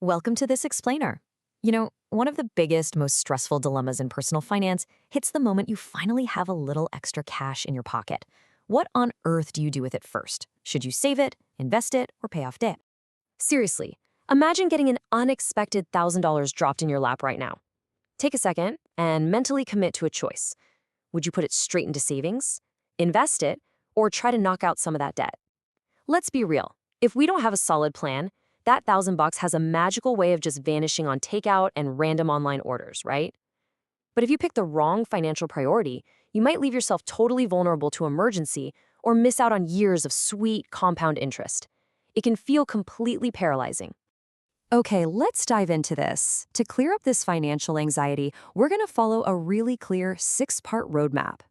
Welcome to this explainer. One of the biggest, most stressful dilemmas in personal finance hits the moment you finally have a little extra cash in your pocket. What on earth do you do with it first? Should you save it, invest it, or pay off debt? Seriously, imagine getting an unexpected $1,000 dropped in your lap right now. Take a second and mentally commit to a choice. Would you put it straight into savings, invest it, or try to knock out some of that debt? Let's be real. If we don't have a solid plan, that $1,000 has a magical way of just vanishing on takeout and random online orders, right? But if you pick the wrong financial priority, you might leave yourself totally vulnerable to emergency or miss out on years of sweet compound interest. It can feel completely paralyzing. Okay, let's dive into this. To clear up this financial anxiety, we're going to follow a really clear 6-part roadmap.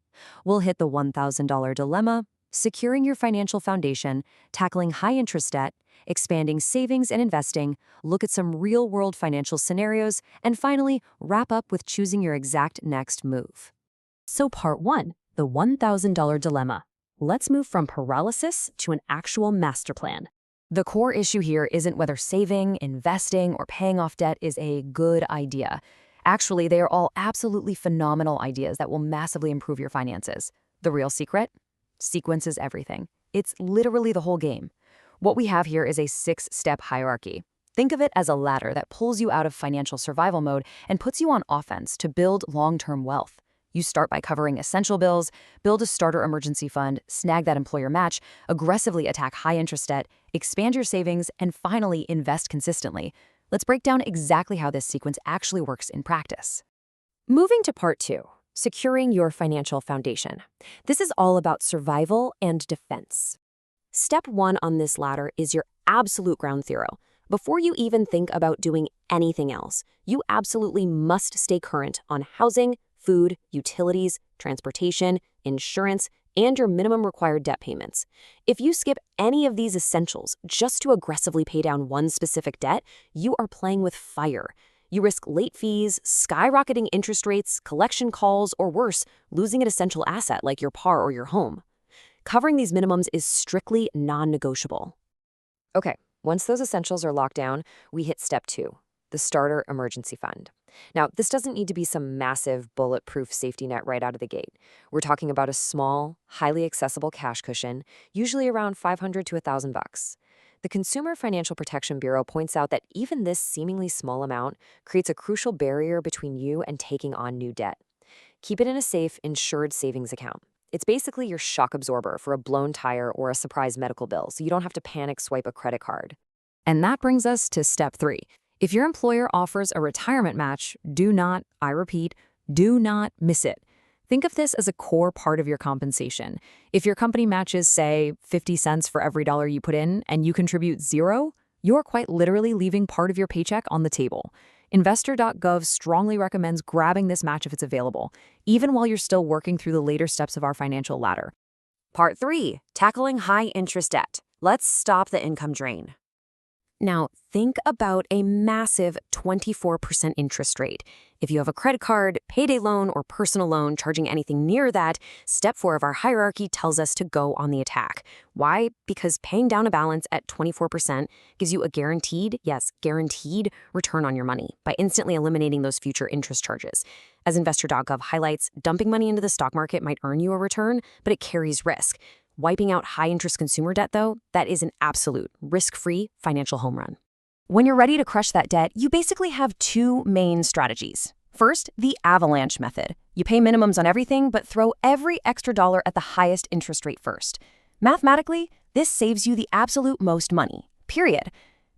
We'll hit the $1,000 dilemma, securing your financial foundation, tackling high-interest debt, expanding savings and investing, look at some real-world financial scenarios, and finally, wrap up with choosing your exact next move. So Part 1, the $1,000 dilemma. Let's move from paralysis to an actual master plan. The core issue here isn't whether saving, investing, or paying off debt is a good idea. Actually, they are all absolutely phenomenal ideas that will massively improve your finances. The real secret? Sequence is everything. It's literally the whole game. What we have here is a 6-step hierarchy. Think of it as a ladder that pulls you out of financial survival mode and puts you on offense to build long-term wealth. You start by covering essential bills, build a starter emergency fund, snag that employer match, aggressively attack high-interest debt, expand your savings, and finally invest consistently. Let's break down exactly how this sequence actually works in practice. Moving to Part 2, securing your financial foundation. This is all about survival and defense. Step 1 on this ladder is your absolute ground zero. Before you even think about doing anything else, you absolutely must stay current on housing, food, utilities, transportation, insurance, and your minimum required debt payments. If you skip any of these essentials just to aggressively pay down one specific debt, you are playing with fire. You risk late fees, skyrocketing interest rates, collection calls, or worse, losing an essential asset like your car or your home. Covering these minimums is strictly non-negotiable. Okay, once those essentials are locked down, we hit Step 2, the starter emergency fund. Now, this doesn't need to be some massive bulletproof safety net right out of the gate. We're talking about a small, highly accessible cash cushion, usually around $500 to $1,000. The Consumer Financial Protection Bureau points out that even this seemingly small amount creates a crucial barrier between you and taking on new debt. Keep it in a safe, insured savings account. It's basically your shock absorber for a blown tire or a surprise medical bill, so you don't have to panic swipe a credit card. And that brings us to Step 3. If your employer offers a retirement match, do not, I repeat, do not miss it. Think of this as a core part of your compensation. If your company matches, say, 50 cents for every dollar you put in and you contribute 0, you're quite literally leaving part of your paycheck on the table. Investor.gov strongly recommends grabbing this match if it's available, even while you're still working through the later steps of our financial ladder. Part 3, tackling high-interest debt. Let's stop the income drain. Now, think about a massive 24% interest rate. If you have a credit card, payday loan, or personal loan charging anything near that, Step 4 of our hierarchy tells us to go on the attack. Why? Because paying down a balance at 24% gives you a guaranteed, yes, guaranteed return on your money by instantly eliminating those future interest charges. As Investor.gov highlights, dumping money into the stock market might earn you a return, but it carries risk. Wiping out high-interest consumer debt, though, that is an absolute risk-free financial home run. When you're ready to crush that debt, you basically have 2 main strategies. First, the avalanche method. You pay minimums on everything, but throw every extra dollar at the highest interest rate first. Mathematically, this saves you the absolute most money, period.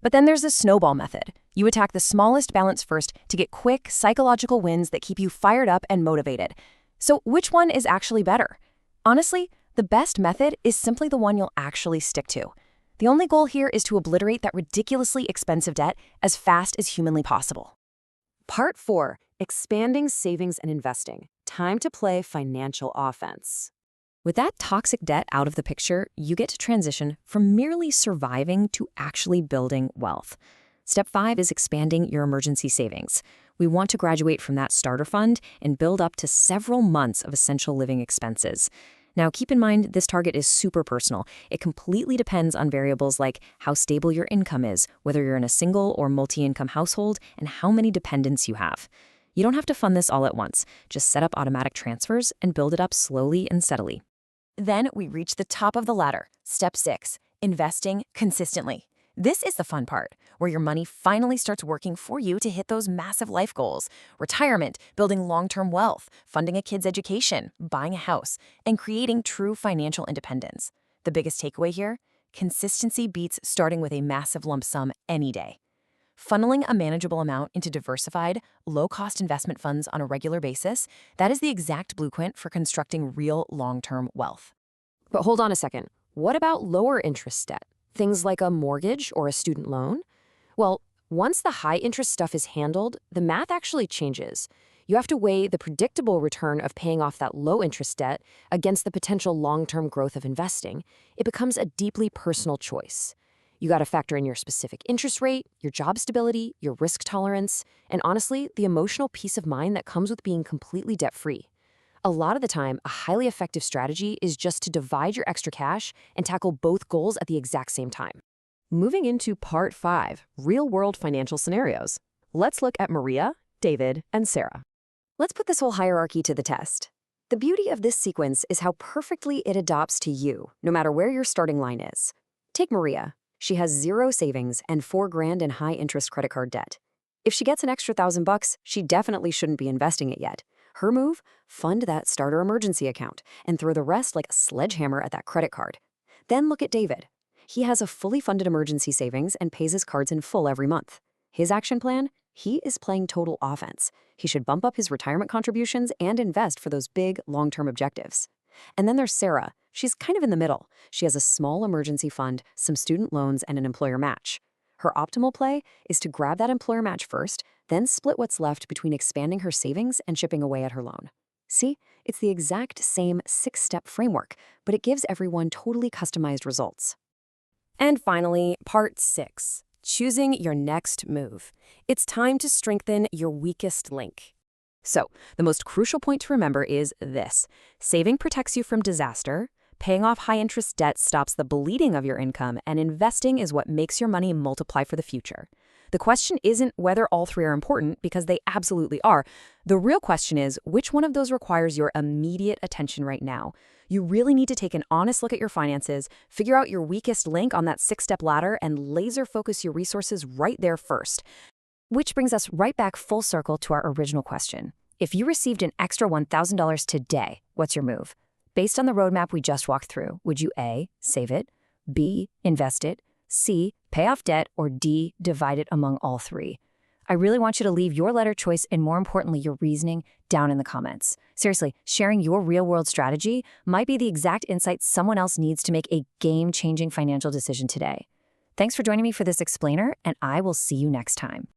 But then there's the snowball method. You attack the smallest balance first to get quick psychological wins that keep you fired up and motivated. So which one is actually better? Honestly, the best method is simply the one you'll actually stick to. The only goal here is to obliterate that ridiculously expensive debt as fast as humanly possible. Part 4, expanding savings and investing. Time to play financial offense. With that toxic debt out of the picture, you get to transition from merely surviving to actually building wealth. Step 5 is expanding your emergency savings. We want to graduate from that starter fund and build up to several months of essential living expenses. Now, keep in mind, this target is super personal. It completely depends on variables like how stable your income is, whether you're in a single or multi-income household, and how many dependents you have. You don't have to fund this all at once. Just set up automatic transfers and build it up slowly and steadily. Then we reach the top of the ladder. Step 6, investing consistently. This is the fun part, where your money finally starts working for you to hit those massive life goals: retirement, building long-term wealth, funding a kid's education, buying a house, and creating true financial independence. The biggest takeaway here? Consistency beats starting with a massive lump sum any day. Funneling a manageable amount into diversified, low-cost investment funds on a regular basis, that is the exact blueprint for constructing real long-term wealth. But hold on a second. What about lower interest debt? Things like a mortgage or a student loan? Well, once the high-interest stuff is handled, the math actually changes. You have to weigh the predictable return of paying off that low-interest debt against the potential long-term growth of investing. It becomes a deeply personal choice. You got to factor in your specific interest rate, your job stability, your risk tolerance, and honestly, the emotional peace of mind that comes with being completely debt-free. A lot of the time, a highly effective strategy is just to divide your extra cash and tackle both goals at the exact same time. Moving into part 5, real-world financial scenarios. Let's look at Maria, David, and Sarah. Let's put this whole hierarchy to the test. The beauty of this sequence is how perfectly it adapts to you, no matter where your starting line is. Take Maria. She has 0 savings and $4,000 in high-interest credit card debt. If she gets an extra $1,000, she definitely shouldn't be investing it yet. Her move? Fund that starter emergency account and throw the rest like a sledgehammer at that credit card. Then look at David. He has a fully funded emergency savings and pays his cards in full every month. His action plan? He is playing total offense. He should bump up his retirement contributions and invest for those big, long-term objectives. And then there's Sarah. She's kind of in the middle. She has a small emergency fund, some student loans, and an employer match. Her optimal play is to grab that employer match first, then split what's left between expanding her savings and chipping away at her loan. See, it's the exact same 6-step framework, but it gives everyone totally customized results. And finally, part 6, choosing your next move. It's time to strengthen your weakest link. So, the most crucial point to remember is this: saving protects you from disaster, paying off high-interest debt stops the bleeding of your income, and investing is what makes your money multiply for the future. The question isn't whether all 3 are important, because they absolutely are. The real question is, which one of those requires your immediate attention right now? You really need to take an honest look at your finances, figure out your weakest link on that 6-step ladder, and laser focus your resources right there first. Which brings us right back full circle to our original question. If you received an extra $1,000 today, what's your move? Based on the roadmap we just walked through, would you A, save it, B, invest it, C, pay off debt, or D, divide it among all 3? I really want you to leave your letter choice and, more importantly, your reasoning down in the comments. Seriously, sharing your real-world strategy might be the exact insight someone else needs to make a game-changing financial decision today. Thanks for joining me for this explainer, and I will see you next time.